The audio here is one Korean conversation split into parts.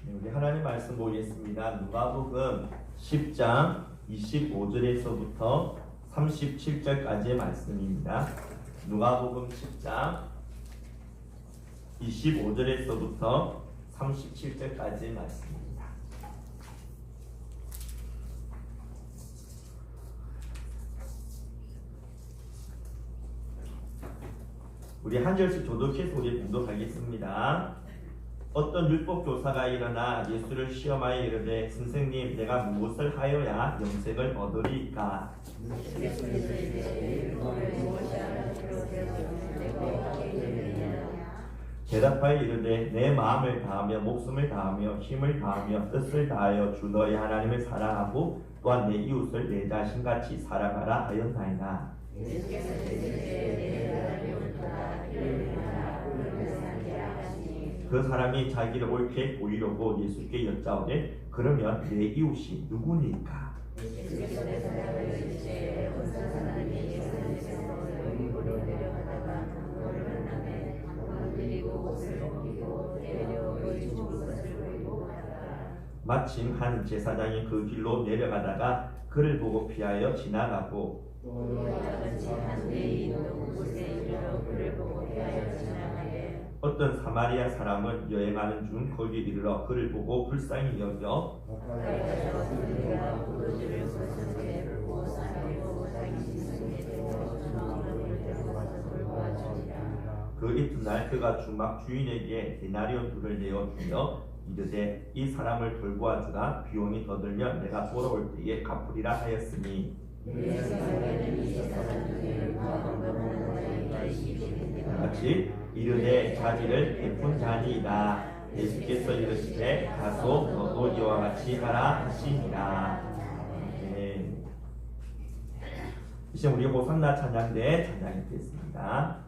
우리 하나님 말씀 보겠습니다. 누가복음 10장 25절에서부터 37절까지의 말씀입니다. 누가복음 10장 25절에서부터 37절까지의 말씀입니다. 우리 한 절씩 조독해서 우리 봉독하겠습니다. 어떤 율법 교사가 일어나 예수를 시험하여 이르되 선생님, 내가 무엇을 하여야 영생을 얻으리까? 대답하여 이르되 내 마음을 다하며 목숨을 다하며 힘을 다하며 뜻을 다하여 주 너희 하나님을 사랑하고 또한 내 이웃을 내 자신같이 살아가라 하였나이다. 그 사람이 자기를 옳게 보이려고 예수께 여짜오되 그러면 내 이웃이 누구니까? 마침 한 제사장이 그 길로 내려가다가 그를 보고 피하여 지나가고 어떤 사마리아 사람은 여행하는 중 거기 이르러 그를 보고 불쌍히 여겨 그 이튿날 그가 주막 주인에게 데나리온 둘을 내어 주며 이르되 이 사람을 돌보아 주라. 비용이 더 들면 내가 돌아올 때에 갚으리라 하였으니 같이 이르되 자기를 베푼 자니이다. 예수께서 이르시되 가소 너도 이와 같이 하라 하시니라. 이제 우리 호산나 찬양대 찬양이 되겠습니다.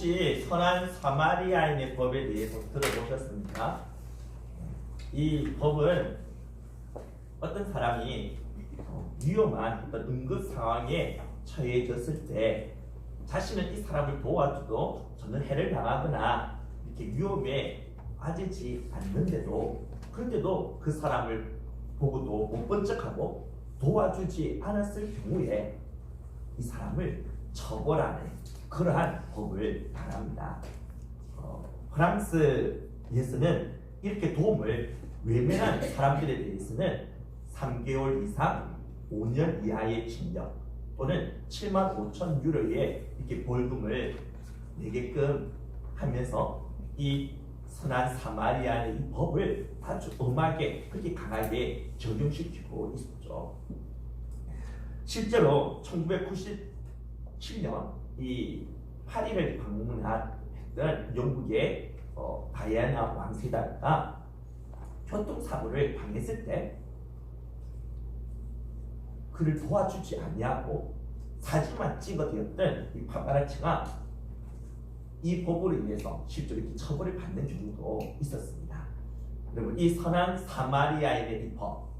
혹시 선한 사마리아인의 법에 대해서 들어보셨습니까? 이 법은 어떤 사람이 위험한 어떤 응급 상황에 처해졌을 때 자신은 이 사람을 도와줘도 전혀 해를 당하거나 이렇게 위험에 빠지지 않는데도 그런데도 그 사람을 보고도 못 본 척하고 도와주지 않았을 경우에 이 사람을 처벌하는 그러한 법을 말합니다. 프랑스에서는 이렇게 도움을 외면한 사람들에 대해서는 3개월 이상 5년 이하의 징역 또는 7만 5천 유로의 이렇게 벌금을 내게끔 하면서 이 선한 사마리아의 이 법을 아주 엄하게 그렇게 강하게 적용시키고 있었죠. 실제로 1997년 이 파리를 방문했던 영국의 다이애나 왕세자가 교통사고를 당했을 때 그를 도와주지 아니하고 사진만 찍어대었던 이 파파라치가 이 법으로 인해서 실제로 이렇게 처벌을 받는 경우도 있었습니다. 여러분, 이 선한 사마리아인의 이 법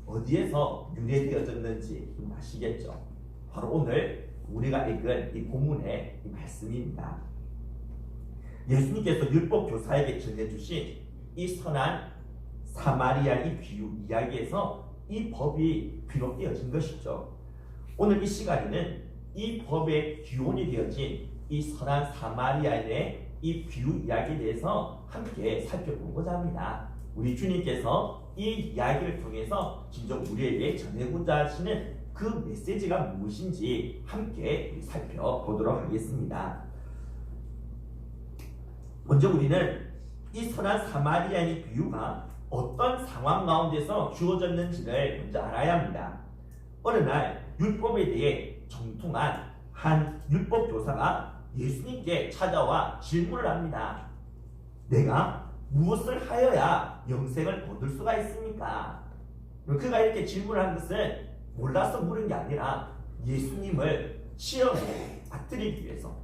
어디에서 유래되어졌는지 아시겠죠? 바로 오늘 우리가 읽은 이 본문의 이 말씀입니다. 예수님께서 율법 교사에게 전해주신 이 선한 사마리아 이 비유 이야기에서 이 법이 비롯되어진 것이죠. 오늘 이 시간에는 이 법의 기원이 되어진 이 선한 사마리아인의 이 비유 이야기에 대해서 함께 살펴보고자 합니다. 우리 주님께서 이 이야기를 통해서 진정 우리에게 전해고자 하시는 그 메시지가 무엇인지 함께 살펴보도록 하겠습니다. 먼저 우리는 이 선한 사마리아인의 비유가 어떤 상황 가운데서 주어졌는지를 먼저 알아야 합니다. 어느 날 율법에 대해 정통한 한 율법 교사가 예수님께 찾아와 질문을 합니다. 내가 무엇을 하여야 영생을 얻을 수가 있습니까? 그가 이렇게 질문한 것은 몰라서 물은 게 아니라 예수님을 시험에 빠뜨리기 위해서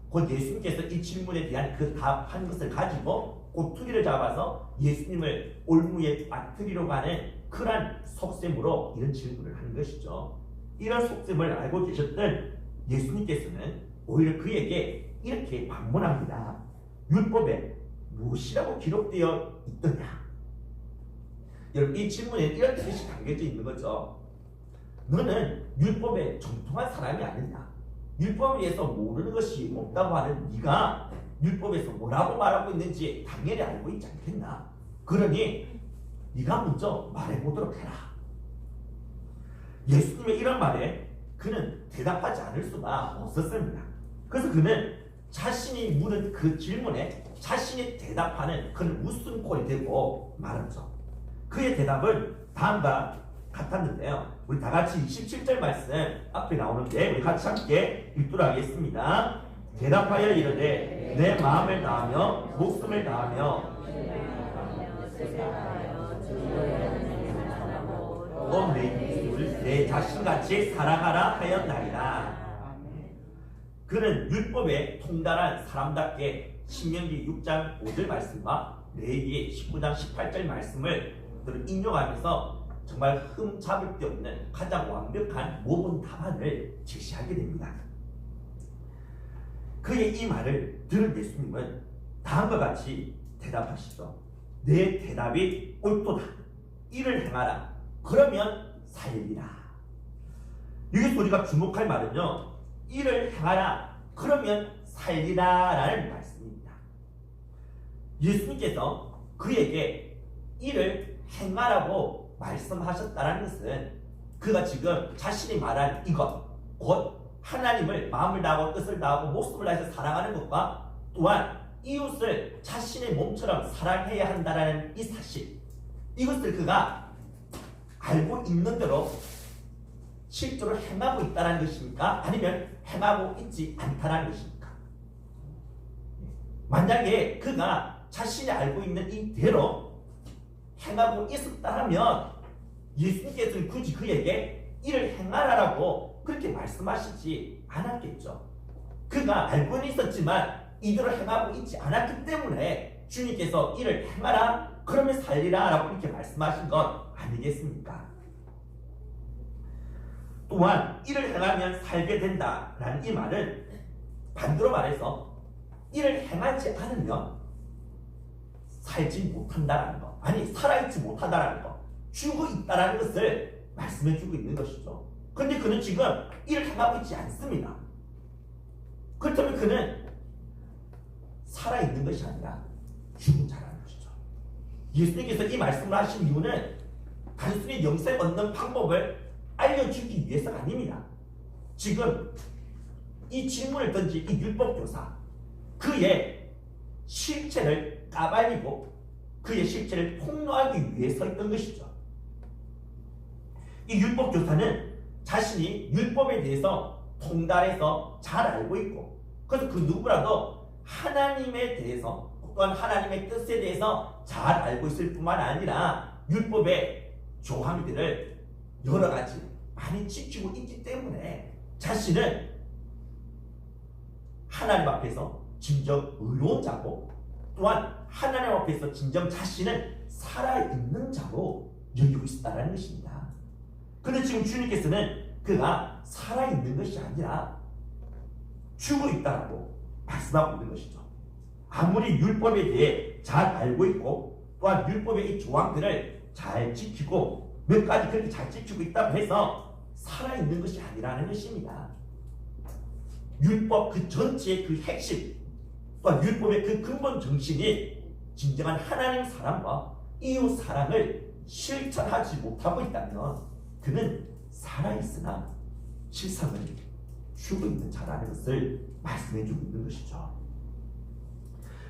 곧 예수님께서 이 질문에 대한 그 답한 것을 가지고 꼬투리를 잡아서 예수님을 올무에 빠뜨리려고 하는 그러한 속셈으로 이런 질문을 하는 것이죠. 이런 속셈을 알고 계셨던 예수님께서는 오히려 그에게 이렇게 반문합니다. 율법에 무엇이라고 기록되어 있더냐? 여러분, 이 질문에 이런 뜻이 담겨져 있는 거죠. 너는 율법에 정통한 사람이 아니냐? 율법에 대해서 모르는 것이 없다고 하는 네가 율법에서 뭐라고 말하고 있는지 당연히 알고 있지 않겠나? 그러니 네가 먼저 말해보도록 해라. 예수님의 이런 말에 그는 대답하지 않을 수가 없었습니다. 그래서 그는 자신이 물은 그 질문에 자신이 대답하는 그런 웃음꼴이 되고 말았죠. 그의 대답은 다음과 같았는데요. 우리 다 같이 27절 말씀 앞에 나오는데 우리 같이 함께 읽도록 하겠습니다. 대답하여 이르되 내 마음을 다하며 목숨을 다하며 또 내 자신같이 살아가라 하였나이다. 그는 율법에 통달한 사람답게 신명기 6장 5절 말씀과 레위기 19장 18절 말씀을 인용하면서 정말 흠잡을 데 없는 가장 완벽한 모범 답안을 제시하게 됩니다. 그의 이 말을 들은 예수님은 다음과 같이 대답하시죠. 내 대답이 옳도다. 이를 행하라. 그러면 살리라. 여기서 우리가 주목할 말은요. 이를 행하라. 그러면 살리라 라는 말씀입니다. 예수님께서 그에게 이를 행하라고 말씀하셨다는 것은 그가 지금 자신이 말한 이것 곧 하나님을 마음을 다하고 뜻을 다하고 목숨을 다해서 사랑하는 것과 또한 이웃을 자신의 몸처럼 사랑해야 한다는 이 사실, 이것을 그가 알고 있는 대로 실제로 행하고 있다는 것입니까? 아니면 행하고 있지 않다는 것입니까? 만약에 그가 자신이 알고 있는 이대로 행하고 있었다면 예수님께서는 굳이 그에게 이를 행하라고 그렇게 말씀하시지 않았겠죠. 그가 알고는 있었지만 이들을 행하고 있지 않았기 때문에 주님께서 이를 행하라 그러면 살리라 라고 이렇게 말씀하신 것 아니겠습니까? 또한 이를 행하면 살게 된다라는 이 말은 반대로 말해서 이를 행하지 않으면 살지 못한다라는 것, 아니 살아있지 못한다라는 것, 죽어 있다라는 것을 말씀해주고 있는 것이죠. 그런데 그는 지금 이를 행하고 있지 않습니다. 그렇다면 그는 살아있는 것이 아니라 죽은 자라는 것이죠. 예수님께서 이 말씀을 하신 이유는 단순히 영생 얻는 방법을 알려주기 위해서가 아닙니다. 지금 이 질문을 던진 이 율법교사, 그의 실체를 까발리고 그의 실체를 폭로하기 위해 서 있던 것이죠. 이 율법교사는 자신이 율법에 대해서 통달해서 잘 알고 있고, 그래서 그 누구라도 하나님에 대해서 또한 하나님의 뜻에 대해서 잘 알고 있을 뿐만 아니라 율법의 조항들을 여러 가지 많이 지키고 있기 때문에 자신은 하나님 앞에서 진정 의로운 자고, 또한 하나님 앞에서 진정 자신은 살아있는 자로 여기고 있다는 것입니다. 그런데 지금 주님께서는 그가 살아있는 것이 아니라 죽어 있다고 말씀하고 있는 것이죠. 아무리 율법에 대해 잘 알고 있고 또한 율법의 이 조항들을 잘 지키고 몇 가지 그렇게 잘 지키고 있다고 해서 살아있는 것이 아니라는 것입니다. 율법 그 전체의 그 핵심, 또한 율법의 그 근본 정신이 진정한 하나님 사랑과 이웃 사랑을 실천하지 못하고 있다면 그는 살아있으나 실상은 죽어 있는 자라는 것을 말씀해주고 있는 것이죠.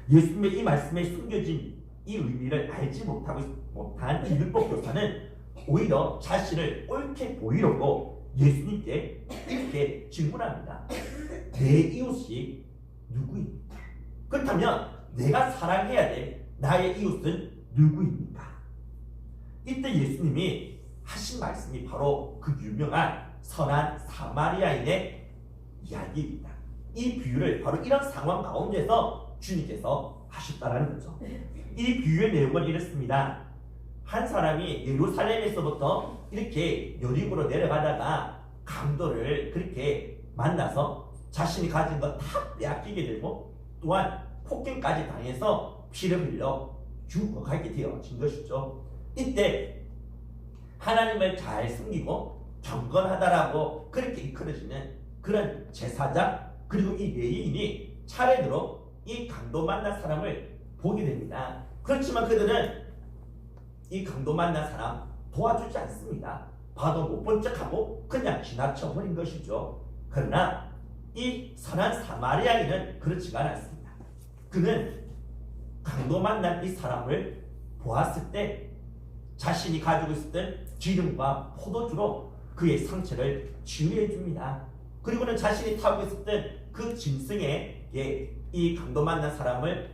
예수님의 이 말씀에 숨겨진 이 의미를 알지 못한 이 율법교사는 오히려 자신을 옳게 보이려고 예수님께 이렇게 질문합니다. 내 이웃이 누구입니까? 그렇다면 내가 사랑해야 될 나의 이웃은 누구입니까? 이때 예수님이 하신 말씀이 바로 그 유명한 선한 사마리아인의 이야기입니다. 이 비유를 바로 이런 상황 가운데서 주님께서 하셨다는 거죠. 이 비유의 내용은 이렇습니다. 한 사람이 예루살렘에서부터 이렇게 여리고로 내려가다가 강도를 그렇게 만나서 자신이 가진 것 다 빼앗기게 되고 또한 폭행까지 당해서 피를 흘려 죽어가게 되어진 것이죠. 이때 하나님을 잘 숨기고 경건하다라고 그렇게 이끌어지는 그런 제사장 그리고 이 레위인이 차례대로 이 강도 만난 사람을 보게 됩니다. 그렇지만 그들은 이 강도 만난 사람 도와주지 않습니다. 봐도 못 본 척하고 그냥 지나쳐 버린 것이죠. 그러나 이 선한 사마리아인은 그렇지가 않았습니다. 그는 강도 만난 이 사람을 보았을 때 자신이 가지고 있었던 기름과 포도주로 그의 상처를 치유해 줍니다. 그리고는 자신이 타고 있었던 그 짐승에 이 강도 만난 사람을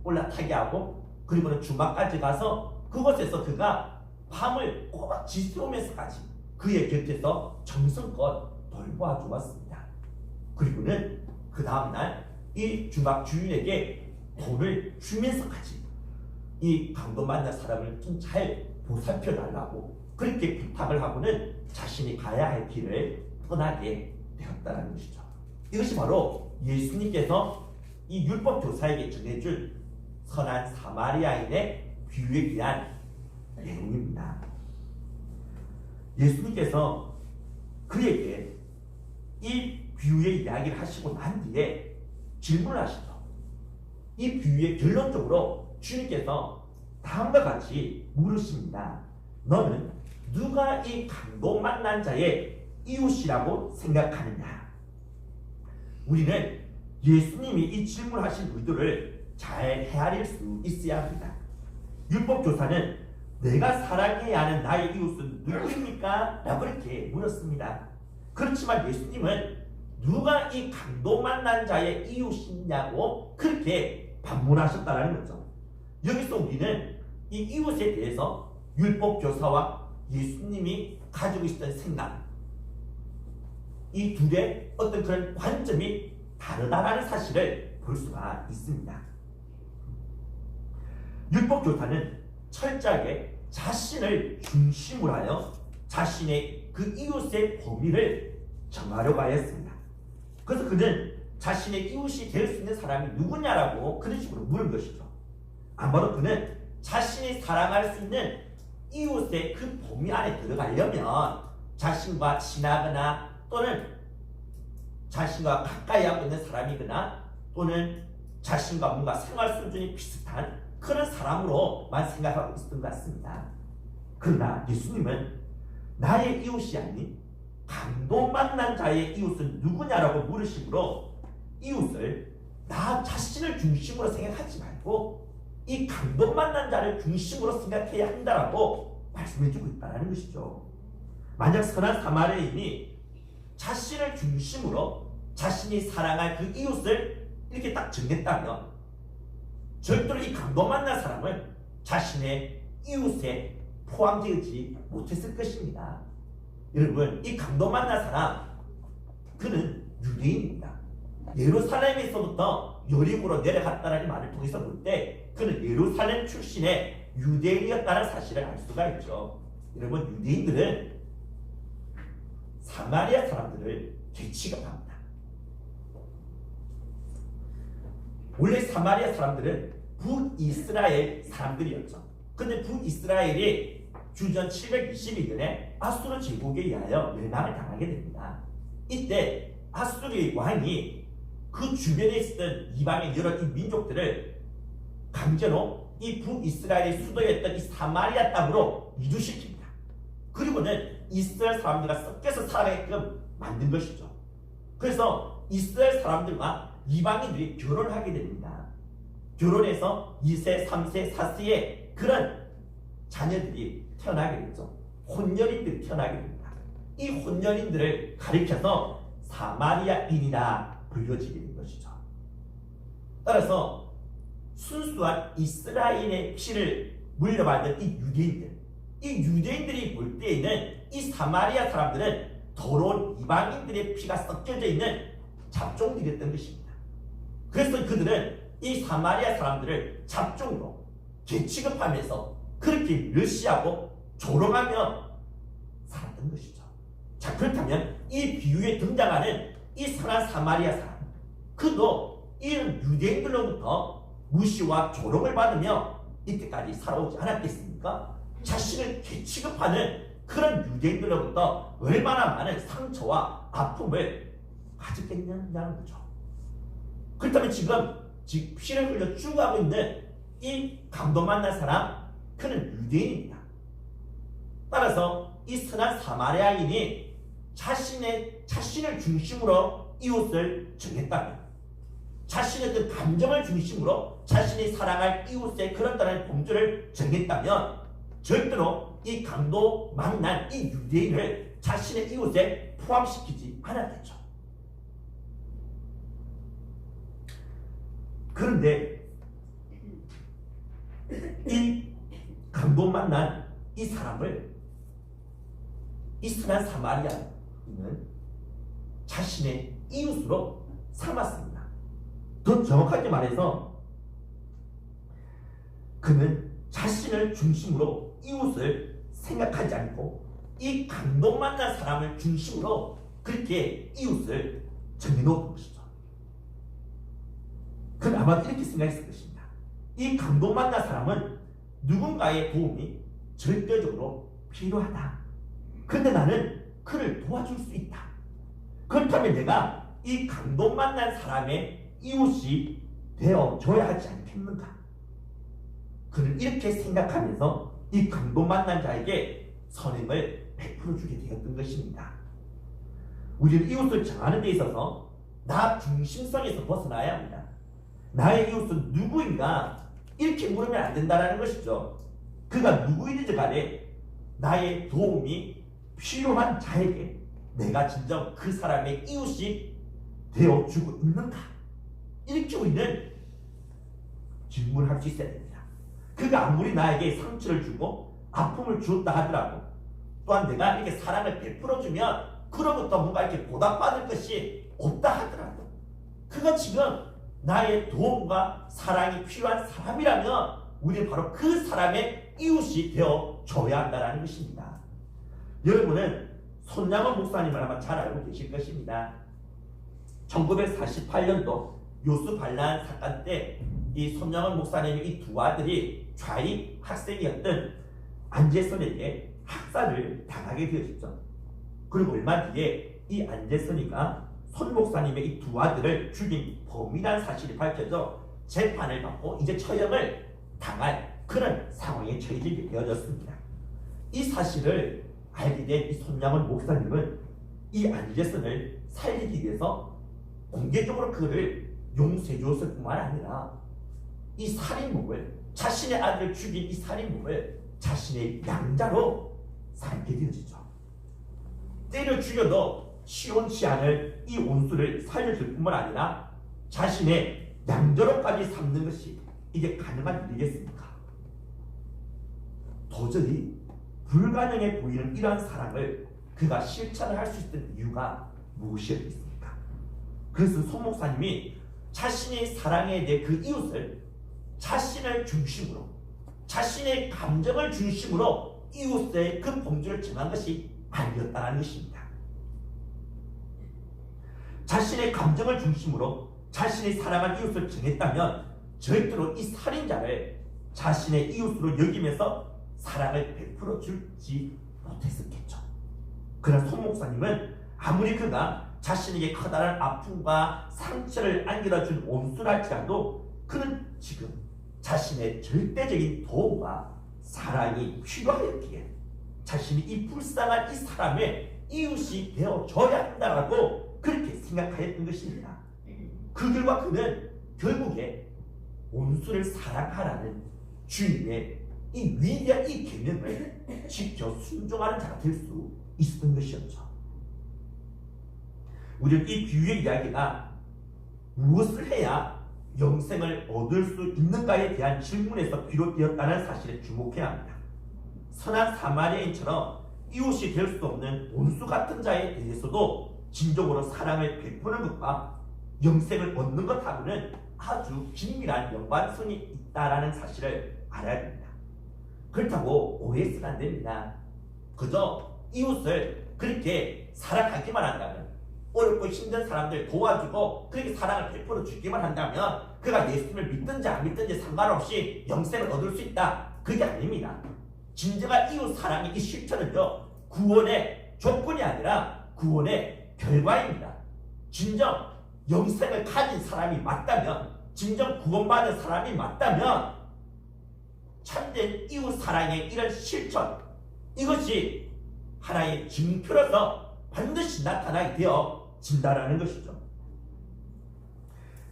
올라타게 하고 그리고는 주막까지 가서 그곳에서 그가 밤을 꼬박 지새우면서까지 그의 곁에서 정성껏 돌보아 주었습니다. 그리고는 그 다음날 이 주막 주인에게 돈을 주면서까지 이 강도 만난 사람을 좀 잘 보살펴 달라고 그렇게 부탁을 하고는 자신이 가야 할 길을 떠나게 되었다는 것이죠. 이것이 바로 예수님께서 이 율법 교사에게 전해준 선한 사마리아인의 비유에 대한 내용입니다. 예수님께서 그에게 이 비유의 이야기를 하시고 난 뒤에 질문을 하시죠. 이 비유의 결론적으로 주님께서 다음과 같이 물으십니다. 너는 누가 이 강도 만난 자의 이웃이라고 생각하느냐? 우리는 예수님이 이 질문하신 의도를 잘 헤아릴 수 있어야 합니다. 율법교사는 내가 사랑해야 하는 나의 이웃은 누구입니까? 라고 이렇게 물었습니다. 그렇지만 예수님은 누가 이 강도 만난 자의 이웃이냐고 그렇게 반문하셨다는 거죠. 여기서 우리는 이 이웃에 대해서 율법교사와 예수님이 가지고 있었던 생각, 이 둘의 어떤 그런 관점이 다르다라는 사실을 볼 수가 있습니다. 율법교사는 철저하게 자신을 중심으로 하여 자신의 그 이웃의 범위를 정하려고 하였습니다. 그래서 그는 자신의 이웃이 될 수 있는 사람이 누구냐라고 그런 식으로 물은 것이죠. 아마도 그는 자신이 사랑할 수 있는 이웃의 그 범위 안에 들어가려면 자신과 친하거나 또는 자신과 가까이 하고 있는 사람이거나 또는 자신과 뭔가 생활 수준이 비슷한 그런 사람으로만 생각하고 있었던 것 같습니다. 그러나 예수님은 나의 이웃이 아닌 강도 만난 자의 이웃은 누구냐라고 물으심으로 이웃을 나 자신을 중심으로 생각하지 말고 이 강도 만난 자를 중심으로 생각해야 한다라고 말씀해주고 있다는 것이죠. 만약 선한 사마리아인이 자신을 중심으로 자신이 사랑할 그 이웃을 이렇게 딱 정했다면 절대로 이 강도 만난 사람은 자신의 이웃에 포함되지 못했을 것입니다. 여러분, 이 강도 만난 사람 그는 유대인입니다. 예루살렘에서부터 여리고로 내려갔다는 말을 통해서 볼 때 그는 예루살렘 출신의 유대인이었다는 사실을 알 수가 있죠. 여러분, 유대인들은 사마리아 사람들을 개취급합니다. 원래 사마리아 사람들은 북이스라엘 사람들이었죠. 근데 북이스라엘이 주전 722년에 아수르 제국에 의하여 멸망을 당하게 됩니다. 이때 아수르의 왕이 그 주변에 있었던 이방의 여러 이 민족들을 강제로 이 북이스라엘의 수도였던 이 사마리아 땅으로 이주시킵니다. 그리고는 이스라엘 사람들과 섞여서 살아가게끔 만든 것이죠. 그래서 이스라엘 사람들과 이방인들이 결혼하게 됩니다. 결혼해서 2세, 3세, 4세의 그런 자녀들이 태어나게 되죠. 혼혈인들이 태어나게 됩니다. 이 혼혈인들을 가리켜서 사마리아인이라 불려지게 된 것이죠. 따라서 순수한 이스라엘의 피를 물려받은 이 유대인들이 볼 때에는 이 사마리아 사람들은 더러운 이방인들의 피가 섞여져 있는 잡종들이었던 것입니다. 그래서 그들은 이 사마리아 사람들을 잡종으로 개취급하면서 그렇게 멸시하고 조롱하며 살았던 것이죠. 자, 그렇다면 이 비유에 등장하는 이 선한 사마리아 사람, 그도 이런 유대인들로부터 무시와 조롱을 받으며 이때까지 살아오지 않았겠습니까? 자신을 개취급하는 그런 유대인들로부터 얼마나 많은 상처와 아픔을 가졌겠냐는 거죠. 그렇다면 지금 피를 흘려 죽어가고 있는 이 강도 만난 사람, 그는 유대인입니다. 따라서 이 선한 사마리아인이 자신을 중심으로 이웃을 정했다면, 자신의 그 감정을 중심으로 자신이 사랑할 이웃의 그런 다른 범주를 정했다면 절대로 이 강도 만난 이 유대인을 자신의 이웃에 포함시키지 않았겠죠. 그런데 이 강도 만난 이 사람을 이 선한 사마리아인은 자신의 이웃으로 삼았습니다. 더 정확하게 말해서 그는 자신을 중심으로 이웃을 생각하지 않고 이 강도 만난 사람을 중심으로 그렇게 이웃을 정해놓은 것이죠. 그는 아마 이렇게 생각했을 것입니다. 이 강도 만난 사람은 누군가의 도움이 절대적으로 필요하다. 근데 나는 그를 도와줄 수 있다. 그렇다면 내가 이 강도 만난 사람의 이웃이 되어줘야 하지 않겠는가? 그는 이렇게 생각하면서 이 강도 만난 자에게 선행을 베풀어 주게 되었던 것입니다. 우리는 이웃을 정하는 데 있어서 나 중심성에서 벗어나야 합니다. 나의 이웃은 누구인가? 이렇게 물으면 안 된다는 것이죠. 그가 누구이든지 간에 나의 도움이 필요한 자에게 내가 진정 그 사람의 이웃이 되어주고 있는가? 이렇게 우리는 질문할 수 있어야 됩니다. 그가 아무리 나에게 상처를 주고 아픔을 주었다 하더라도 또한 내가 이렇게 사랑을 베풀어주면 그로부터 뭔가 이렇게 보답받을 것이 없다 하더라도 그가 지금 나의 도움과 사랑이 필요한 사람이라면 우리는 바로 그 사람의 이웃이 되어줘야 한다는 것입니다. 여러분은 손양원 목사님을 아마 잘 알고 계실 것입니다. 1948년도 요수 반란 사건 때 이 손양원 목사님의 이 두 아들이 좌익 학생이었던 안재선에게 학살을 당하게 되었죠. 그리고 얼마 뒤에 이 안재선이가 손 목사님의 이 두 아들을 죽인 범인이라는 사실이 밝혀져 재판을 받고 이제 처형을 당할 그런 상황에 처해지게 되어졌습니다. 이 사실을 알게 된 이 손양원 목사님은 이 안재선을 살리기 위해서 공개적으로 그를 용서해 주었을 뿐만 아니라 이 살인범을, 자신의 아들을 죽인 이 살인범을 자신의 양자로 삼게 되어지죠. 때려 죽여도 시원치 않을 이 온수를 살려줄 뿐만 아니라 자신의 양자로까지 삼는 것이 이게 가능한 일이겠습니까? 도저히 불가능해 보이는 이러한 사랑을 그가 실천을 할 수 있던 이유가 무엇이었겠습니까? 그래서 손 목사님이 자신의 사랑에 대해 그 이웃을 자신을 중심으로, 자신의 감정을 중심으로 이웃의 그 범주를 정한 것이 아니었다는 것입니다. 자신의 감정을 중심으로 자신의 사랑한 이웃을 정했다면 절대로 이 살인자를 자신의 이웃으로 여기면서 사랑을 베풀어 주지 못했었겠죠. 그러나 손 목사님은 아무리 그가 자신에게 커다란 아픔과 상처를 안겨다 준 온수랄지라도 그는 지금 자신의 절대적인 도움과 사랑이 필요하였기에 자신이 이 불쌍한 이 사람의 이웃이 되어줘야 한다고 그렇게 생각하였던 것입니다. 그 결과 그는 결국에 온수를 사랑하라는 주님의 이 위대한 이 계명을 지켜 순종하는 자가 될 수 있었던 것이었죠. 우리는 이 비유의 이야기가 무엇을 해야 영생을 얻을 수 있는가에 대한 질문에서 비롯되었다는 사실에 주목해야 합니다. 선한 사마리아인처럼 이웃이 될 수 없는 온수 같은 자에 대해서도 진정으로 사랑을 베푸는 것과 영생을 얻는 것하고는 아주 긴밀한 연관성이 있다는 사실을 알아야 됩니다. 그렇다고 오해해서는 안 됩니다. 그저 이웃을 그렇게 사랑하기만 한다면, 어렵고 힘든 사람들 도와주고 그렇게 사랑을 베풀어 주기만 한다면 그가 예수님을 믿든지 안 믿든지 상관없이 영생을 얻을 수 있다. 그게 아닙니다. 진정한 이웃 사랑의 이 실천은요, 구원의 조건이 아니라 구원의 결과입니다. 진정 영생을 가진 사람이 맞다면, 진정 구원받은 사람이 맞다면 참된 이웃 사랑의 이런 실천, 이것이 하나의 증표로서 반드시 나타나게 되어진다라는 것이죠.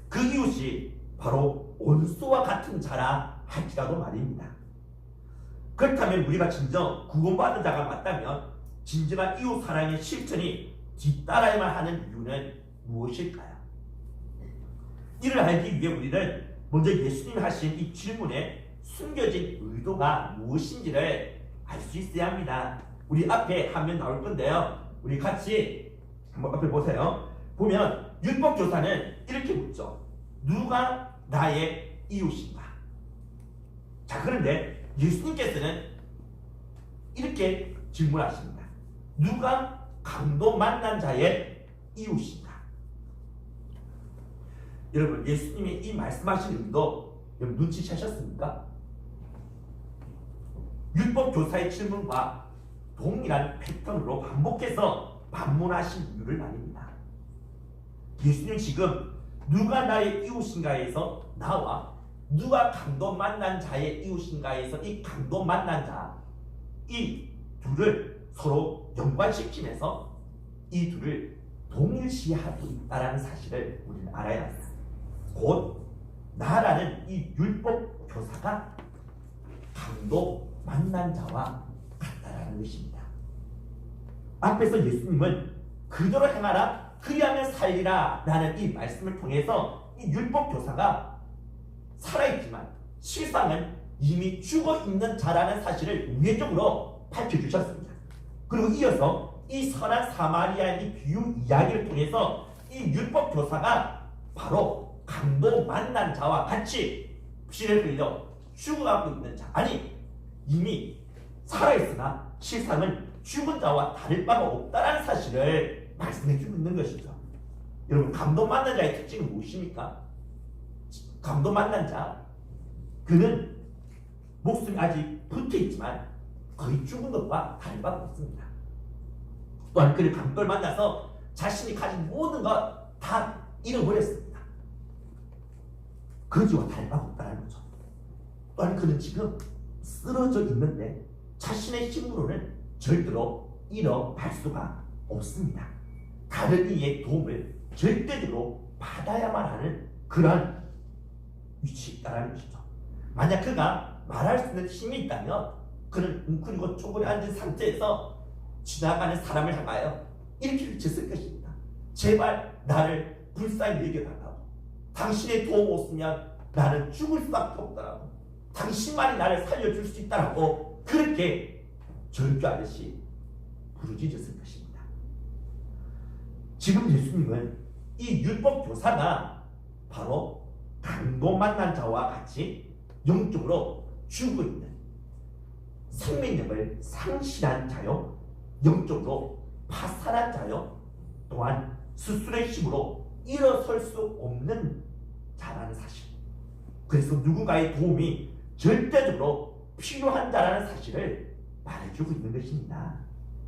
그 이웃이 바로 온수와 같은 자라 할지라도 말입니다. 그렇다면 우리가 진정 구원받은 자가 맞다면 진정한 이웃 사랑의 실천이 뒤따라야만 하는 이유는 무엇일까요? 이를 알기 위해 우리는 먼저 예수님이 하신 이 질문에 숨겨진 의도가 무엇인지를 알 수 있어야 합니다. 우리 앞에 화면 나올 건데요, 우리 같이 한번 앞에 보세요. 보면 율법교사는 이렇게 묻죠. 누가 나의 이웃인가? 자, 그런데 예수님께서는 이렇게 질문하십니다. 누가 강도 만난 자의 이웃인가? 여러분, 예수님이 이 말씀하신 의도 여러분 눈치채셨습니까? 율법교사의 질문과 동일한 패턴으로 반복해서 반문하신 이유를 말입니다. 예수님은 지금 누가 나의 이웃인가에서 나와 누가 강도 만난 자의 이웃인가에서 이 강도 만난 자, 이 둘을 서로 연관시키면서 이 둘을 동일시하고 있다는 사실을 우리는 알아야 합니다. 곧 나라는 이 율법 교사가 강도 만난 자와 같다라는 것입니다. 앞에서 예수님은 그대로 행하라, 그리하면 살리라 라는 이 말씀을 통해서 이 율법 교사가 살아있지만 실상은 이미 죽어있는 자라는 사실을 우회적으로 밝혀주셨습니다. 그리고 이어서 이 선한 사마리아의 이 비유 이야기를 통해서 이 율법 교사가 바로 강도 만난 자와 같이 피를 흘려 죽어가고 있는 자, 아니 이미 살아있으나 실상은 죽은 자와 다를 바가 없다는 사실을 말씀해주고 있는 것이죠. 여러분, 감동 만난 자의 특징은 무엇입니까? 감동 만난 자, 그는 목숨이 아직 붙어있지만 거의 죽은 것과 다를 바가 없습니다. 또한 그는 감동을 만나서 자신이 가진 모든 것 다 잃어버렸습니다. 거지와 다를 바가 없다는 거죠. 또한 그는 지금 쓰러져 있는데 자신의 힘으로는 절대로 일어날 수가 없습니다. 다른 이의 도움을 절대적으로 받아야만 하는 그러한 위치에 있다는 것이죠. 만약 그가 말할 수 있는 힘이 있다면 그는 웅크리고 쪼그려 앉은 상태에서 지나가는 사람을 향하여 이렇게 외쳤을 것입니다. 제발 나를 불쌍히 여겨달라고. 당신의 도움 없으면 나는 죽을 수밖에 없다라고. 당신만이 나를 살려줄 수 있다라고 그렇게 절규하듯이 부르짖었을 것입니다. 지금 예수님은 이 율법 교사가 바로 강도 만난 자와 같이 영적으로 죽어 있는 생명력을 상실한 자요, 영적으로 파산한 자요, 또한 스스로의 힘으로 일어설 수 없는 자라는 사실, 그래서 누군가의 도움이 절대적으로 필요한 자라는 사실을 말해주고 있는 것입니다.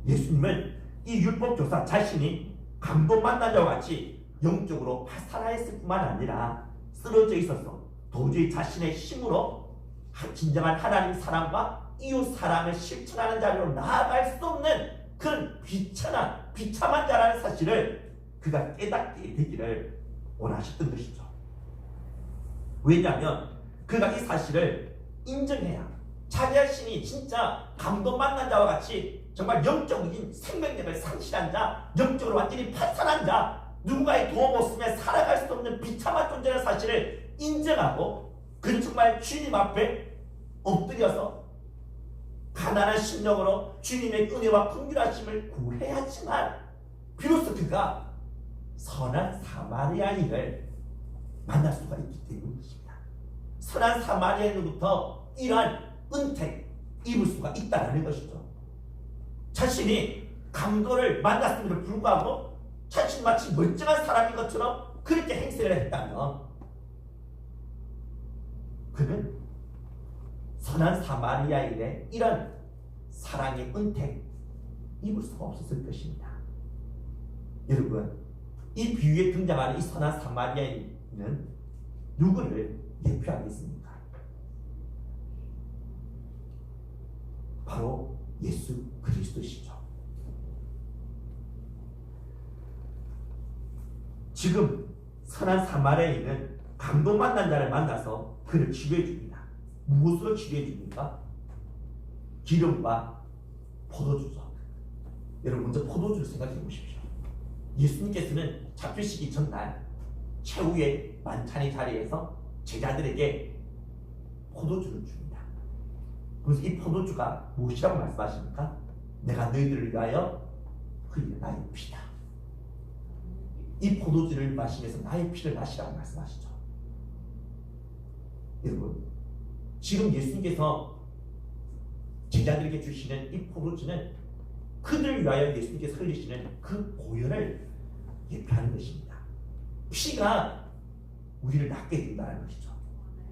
예수님은 이 율법교사 자신이 강도 만난 자와 같이 영적으로 파산하였을 뿐만 아니라 쓰러져 있어서 도저히 자신의 힘으로 진정한 하나님 사랑과 이웃 사랑을 실천하는 자리로 나아갈 수 없는 그런 비참한 자라는 사실을 그가 깨닫게 되기를 원하셨던 것이죠. 왜냐하면 그가 이 사실을 인정해야 자기 자신이 진짜 감동 만난 자와 같이 정말 영적인 생명력을 상실한 자, 영적으로 완전히 파산한 자, 누군가의 도움 없으면 살아갈 수 없는 비참한 존재라는 사실을 인정하고 그는 정말 주님 앞에 엎드려서 가난한 심령으로 주님의 은혜와 긍휼하심을 구해야지만 비로소 그가 선한 사마리아인을 만날 수가 있기 때문입니다. 선한 사마리아인으로부터 이러한 은택 입을 수가 있다는 것이죠. 자신이 강도를 만났음에도 불구하고 자신이 마치 멀쩡한 사람인 것처럼 그렇게 행세를 했다면 그는 선한 사마리아인의 이런 사랑의 은택 입을 수가 없었을 것입니다. 여러분, 이 비유에 등장하는 이 선한 사마리아인은 누구를 대표하겠습니까? 바로 예수 그리스도시죠. 지금 선한 사마리아인은 강도 만난 자를 만나서 그를 치료해 줍니다. 무엇으로 치료해 줍니까? 기름과 포도주죠. 여러분, 먼저 포도주를 생각해 보십시오. 예수님께서는 잡히시기 전날 최후의 만찬의 자리에서 제자들에게 포도주를 줍니다. 그래서 이 포도주가 무엇이라고 말씀하십니까? 내가 너희들을 위하여 흘린 나의 피다. 이 포도주를 마시면서 나의 피를 마시라고 말씀하시죠. 여러분, 지금 예수님께서 제자들에게 주시는 이 포도주는 그들을 위하여 예수님께서 흘리시는 그 보혈을 예표하는 것입니다. 피가 우리를 낫게 된다는 것이죠.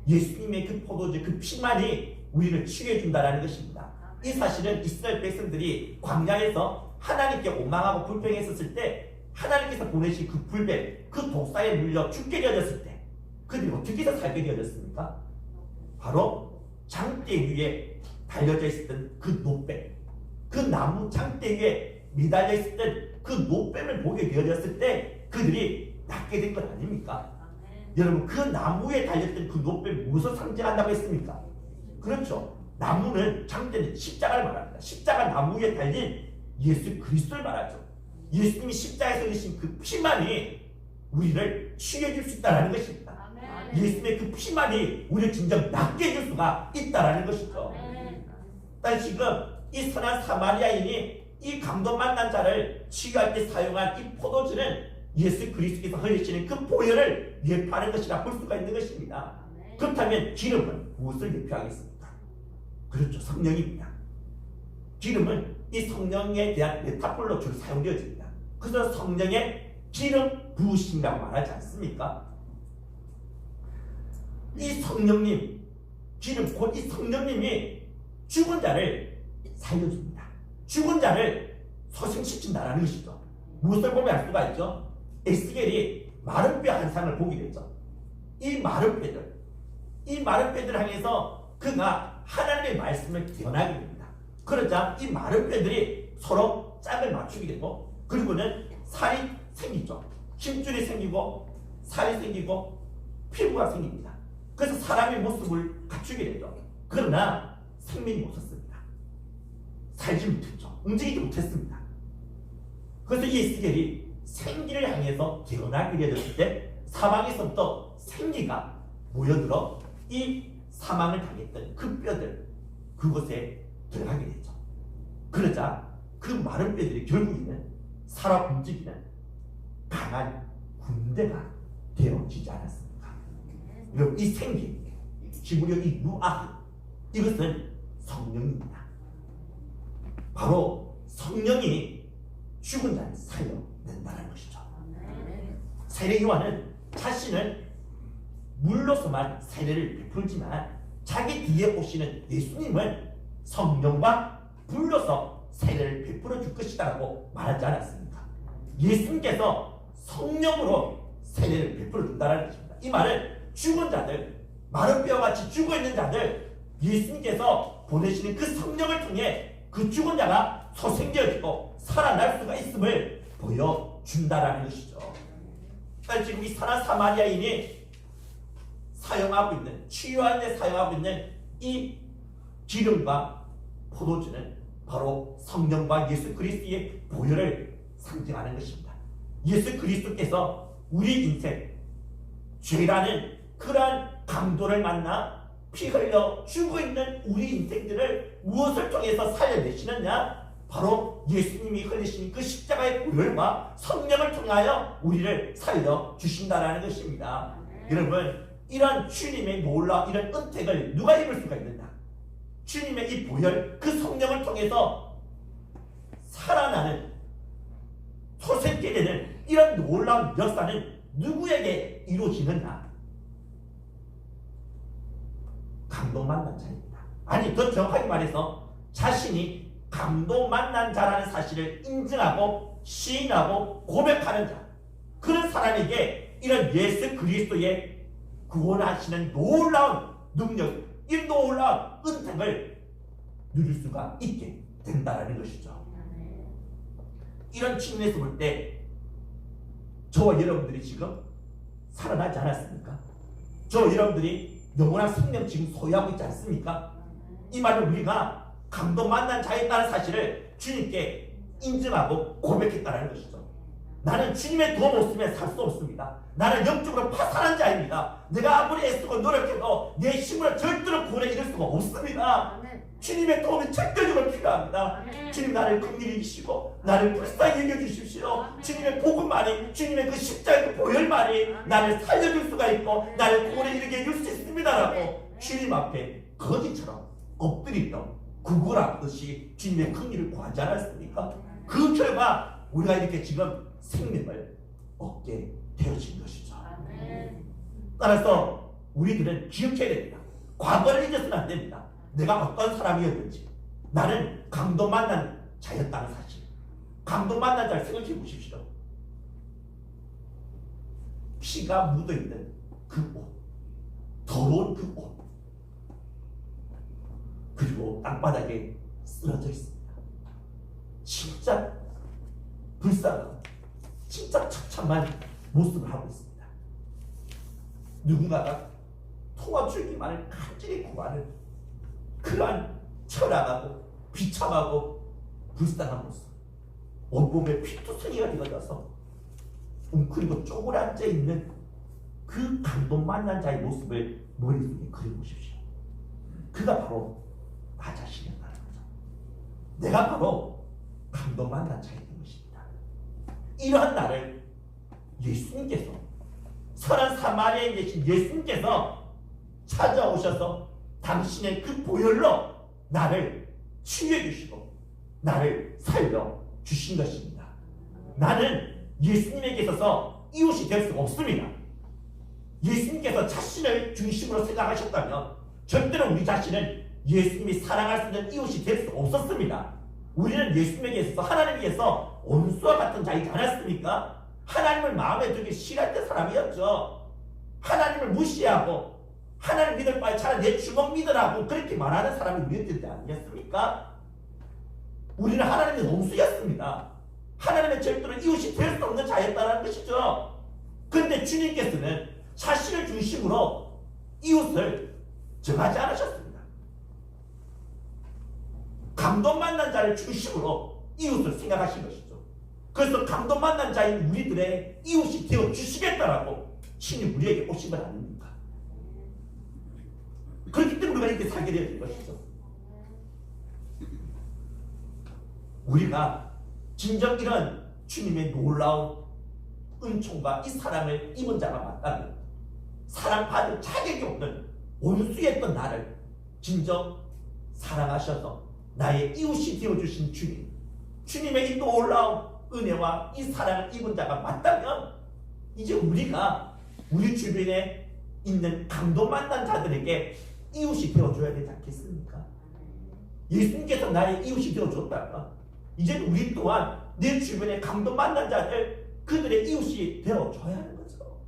예수님의 그 포도주, 그 피만이 우리를 치유해 준다는 것입니다. 이 사실은 이스라엘 백성들이 광야에서 하나님께 원망하고 불평했었을 때 하나님께서 보내신 그 불뱀, 그 독사에 물려 죽게 되어졌을 때 그들이 어떻게 해서 살게 되어졌습니까? 바로 장대 위에 달려져 있었던 그 노뱀, 그 나무 장대 위에 매달려 있었던 그 노뱀을 보게 되어졌을 때 그들이 낫게 된 것 아닙니까? 여러분, 그 나무에 달렸던 그 노뱀 무엇을 상징한다고 했습니까? 그렇죠. 나무는, 장대는 십자가를 말합니다. 십자가 나무에 달린 예수 그리스도를 말하죠. 예수님이 십자가에서 흘리신 그 피만이 우리를 치유해 줄 수 있다는 것입니다. 예수님의 그 피만이 우리를 진정 낫게 해줄 수가 있다는 것이죠.但 지금 이 선한 사마리아인이 이 감동 만난 자를 치유할 때 사용한 이 포도주는 예수 그리스도께서 흘리시는 그 보혈을 예표하는 것이라 볼 수가 있는 것입니다. 그렇다면 기름은 무엇을 예표하겠습니까? 그렇죠. 성령입니다. 기름은 이 성령에 대한 메타폴로 주로 사용되어집니다. 그래서 성령의 기름 부으심이라고 말하지 않습니까? 이 성령님, 기름, 곧 이 성령님이 죽은 자를 살려줍니다. 죽은 자를 소생시킨다는 것이죠. 무엇을 보면 알 수가 있죠? 에스겔이 마른 뼈 한 상을 보게 되죠. 이 마른 뼈들 향해서 그가 하나님의 말씀을 대언하게 됩니다. 그러자 이 마른 뼈들이 서로 짝을 맞추게 되고, 그리고는 살이 생기죠. 힘줄이 생기고 살이 생기고 피부가 생깁니다. 그래서 사람의 모습을 갖추게 되죠. 그러나 생명이 없었습니다. 살지 못했죠. 움직이지 못했습니다. 그래서 이 에스겔이 생기를 향해서 대언하게 되었을 때 사망에서부터 생기가 모여들어 이 사망을 당했던 그 뼈들, 그곳에 들어가게 되죠. 그러자 그 마른 뼈들이 결국에는 살아 움직이는 강한 군대가 되어지지 않았습니까? 여러분, 이 생기, 히브리어 이 루아흐, 이것은 성령입니다. 바로 성령이 죽은 자를 살려낸다는 것이죠. 세례 요한은 자신을 물로서만 세례를 베풀지만 자기 뒤에 오시는 예수님은 성령과 불로서 세례를 베풀어 줄 것이다라고 말하지 않았습니까? 예수님께서 성령으로 세례를 베풀어 준다는 것입니다. 이 말은 죽은 자들, 마른 뼈같이 죽어있는 자들, 예수님께서 보내시는 그 성령을 통해 그 죽은 자가 소생되어지고 살아날 수가 있음을 보여준다라는 것이죠. 그러니까 지금 이 사나 사마리아인이 사용하고 있는, 치유하는 데 사용하고 있는 이 기름과 포도주는 바로 성령과 예수 그리스도의 보혈을 상징하는 것입니다. 예수 그리스도께서 우리 인생, 죄라는 그러한 강도를 만나 피 흘려 죽어 있는 우리 인생들을 무엇을 통해서 살려내시느냐? 바로 예수님이 흘리신 그 십자가의 보혈과 성령을 통하여 우리를 살려주신다는 것입니다. 여러분, 이런 주님의 놀라운 이런 은택을 누가 입을 수가 있느냐? 주님의 이 보혈, 그 성령을 통해서 살아나는, 소생케 되는 이런 놀라운 역사는 누구에게 이루어지느냐? 감동 만난 자입니다. 아니, 더 정확하게 말해서 자신이 감동 만난 자라는 사실을 인정하고 시인하고 고백하는 자, 그런 사람에게 이런 예수 그리스도의 구원하시는 놀라운 능력, 이 놀라운 은택을 누릴 수가 있게 된다는 것이죠. 이런 측면에서 볼 때 저와 여러분들이 지금 살아나지 않았습니까? 저와 여러분들이 영원한 생명 지금 소유하고 있지 않습니까? 이 말을 우리가 감동 만난 자였다는 사실을 주님께 인정하고 고백했다는 것이죠. 나는 주님의 도움 없으면 살 수 없습니다. 나는 영적으로 파산한 자입니다. 내가 아무리 애쓰고 노력해도 내 힘으로 절대로 구원에 이를 수가 없습니다. 주님의 도움이 절대적으로 필요합니다. 주님, 나를 긍휼히 여기시고 나를 불쌍히 여겨주십시오. 주님의 복음만이, 주님의 그 십자가의 보혈만이 나를 살려줄 수가 있고 나를 구원에 이르게 해줄 수 있습니다라고 주님 앞에 거짓처럼 엎드리며 구걸하듯이 주님의 긍휼을 구하지 않았습니까? 그 결과 우리가 이렇게 지금 생명을 얻게 되어진 것이죠. 따라서 우리들은 기억해야 됩니다. 과거를 잊어서는 안 됩니다. 내가 어떤 사람이었는지, 나는 감동 만난 자였다는 사실, 감동 만난 자를 생각해 보십시오. 피가 묻어있는 그 옷, 더러운 그 옷, 그리고 땅바닥에 쓰러져 있습니다. 진짜 불쌍하고 진짜 처참한 모습을 하고 있습니다. 누군가가 도와주기만을 간절히 구하는 그러한 철학하고 비참하고 불쌍한 모습, 온몸에 피투성이가 되어져서 웅크리고 쪼그라앉아 있는 그 감동 만난 자의 모습을 머릿속에 그려보십시오. 그가 바로 나 자신이었다는 거죠. 내가 바로 감동 만난 자였던 것입니다. 이러한 나를 예수님께서, 선한 사마리아에 계신 예수님께서 찾아오셔서 당신의 그 보혈로 나를 치유해 주시고 나를 살려 주신 것입니다. 나는 예수님에게 있어서 이웃이 될 수 없습니다. 예수님께서 자신을 중심으로 생각하셨다면 절대로 우리 자신은 예수님이 사랑할 수 있는 이웃이 될 수 없었습니다. 우리는 예수님에게 있어서 하나님께서 원수와 같은 자이지 않았습니까? 하나님을 마음에 두기 싫어했던 사람이었죠. 하나님을 무시하고 하나님 믿을 바에 차라리 내 주먹 믿으라고 그렇게 말하는 사람이 우리였을 때 아니겠습니까? 우리는 하나님의 원수였습니다. 하나님의 절대로 이웃이 될 수 없는 자였다는 것이죠. 그런데 주님께서는 자신을 중심으로 이웃을 정하지 않으셨습니다. 감동 만난 자를 중심으로 이웃을 생각하신 것이죠. 그래서 감동 만난 자인 우리들의 이웃이 되어 주시겠다라고 신이 우리에게 오신 건 아닙니까? 그렇기 때문에 우리가 이렇게 살게 되어진 것이죠. 우리가 진정 이런 주님의 놀라운 은총과 이 사랑을 입은 자가 맞다면 사랑받을 자격이 없는 원수였던 나를 진정 사랑하셔서 나의 이웃이 되어주신 주님, 주님의 이 놀라운 은혜와 이 사랑을 입은 자가 맞다면 이제 우리가 우리 주변에 있는 감동 만난 자들에게 이웃이 되어줘야 되지 않겠습니까? 예수님께서 나의 이웃이 되어줬다가 이제 우리 또한 내 주변에 감동 만난 자들, 그들의 이웃이 되어줘야 하는 거죠.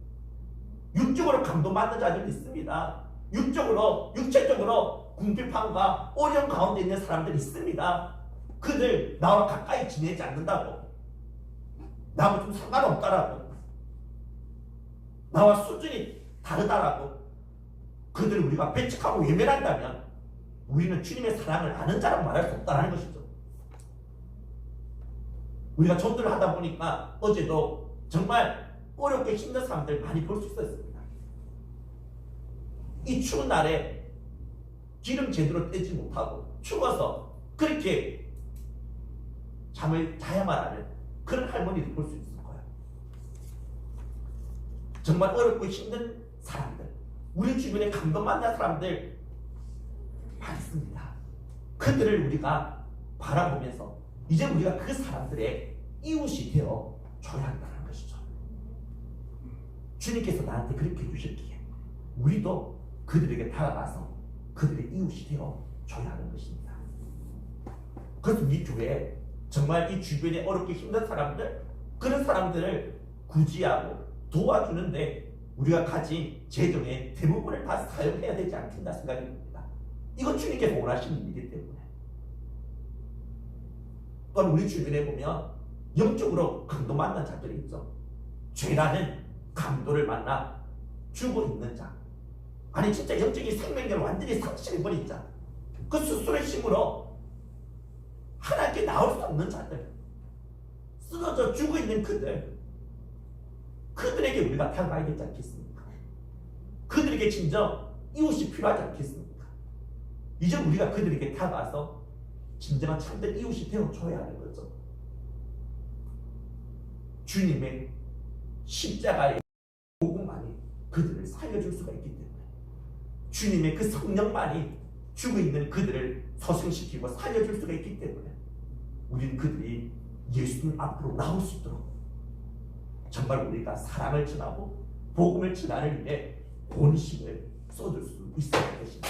육적으로 감동 만난 자들이 있습니다. 육적으로, 육체적으로 궁핍함과 어려움 가운데 있는 사람들이 있습니다. 그들 나와 가까이 지내지 않는다고, 나와 좀 상관없다라고, 나와 수준이 다르다라고 그들을 우리가 배척하고 외면한다면 우리는 주님의 사랑을 아는 자라고 말할 수 없다는 것이죠. 우리가 전도를 하다 보니까 어제도 정말 어렵게 힘든 사람들 많이 볼 수 있었습니다. 이 추운 날에 기름 제대로 떼지 못하고 추워서 그렇게 잠을 자야만 하는 그런 할머니를 볼 수 있을 거예요. 정말 어렵고 힘든 사람들, 우리 주변에 감동 만난 사람들 많습니다. 그들을 우리가 바라보면서 이제 우리가 그 사람들의 이웃이 되어 줘야 한다는 것이죠. 주님께서 나한테 그렇게 해주셨기에 우리도 그들에게 다가가서 그들의 이웃이 되어 줘야 하는 것입니다. 그래서 이 교회에 정말 이 주변에 어렵게 힘든 사람들, 그런 사람들을 구제하고 도와주는데 우리가 가진 재정의 대부분을 다 사용해야 되지 않겠나 생각이 듭니다. 이건 주님께서 원하시는 일이기 때문에. 또한 우리 주변에 보면 영적으로 강도 만난 자들이 있죠. 죄라는 강도를 만나 죽어 있는 자, 아니 진짜 영적인 생명력을 완전히 상실해버린 자, 그 스스로의 힘으로 하나님께 나올 수 없는 자들, 쓰러져 죽어 있는 그들에게 우리가 다가가야 되지 않겠습니까? 그들에게 진정 이웃이 필요하지 않겠습니까? 이제 우리가 그들에게 다가가서 진정한 참된 이웃이 되어줘야 하는 거죠. 주님의 십자가의 복음만이 그들을 살려줄 수가 있기 때문에, 주님의 그 성령만이 죽어 있는 그들을 소생시키고 살려줄 수가 있기 때문에 우리는 그들이 예수님 앞으로 나올 수 있도록 정말 우리가 사랑을 전하고 복음을 전하는 일에 본심을 쏟을 수 있어야 할 것입니다.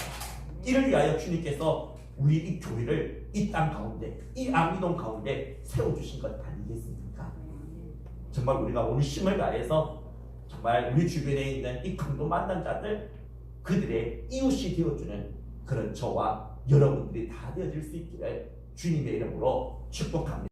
이를 위하여 주님께서 우리 이 교회를 이 땅 가운데, 이 안미동 가운데 세워주신 것 아니겠습니까? 정말 우리가 오늘 힘을 다해서 정말 우리 주변에 있는 이 강도 만난 자들, 그들의 이웃이 되어주는 그런 저와 여러분들이 다 되어질 수 있기를 주님의 이름으로 축복합니다.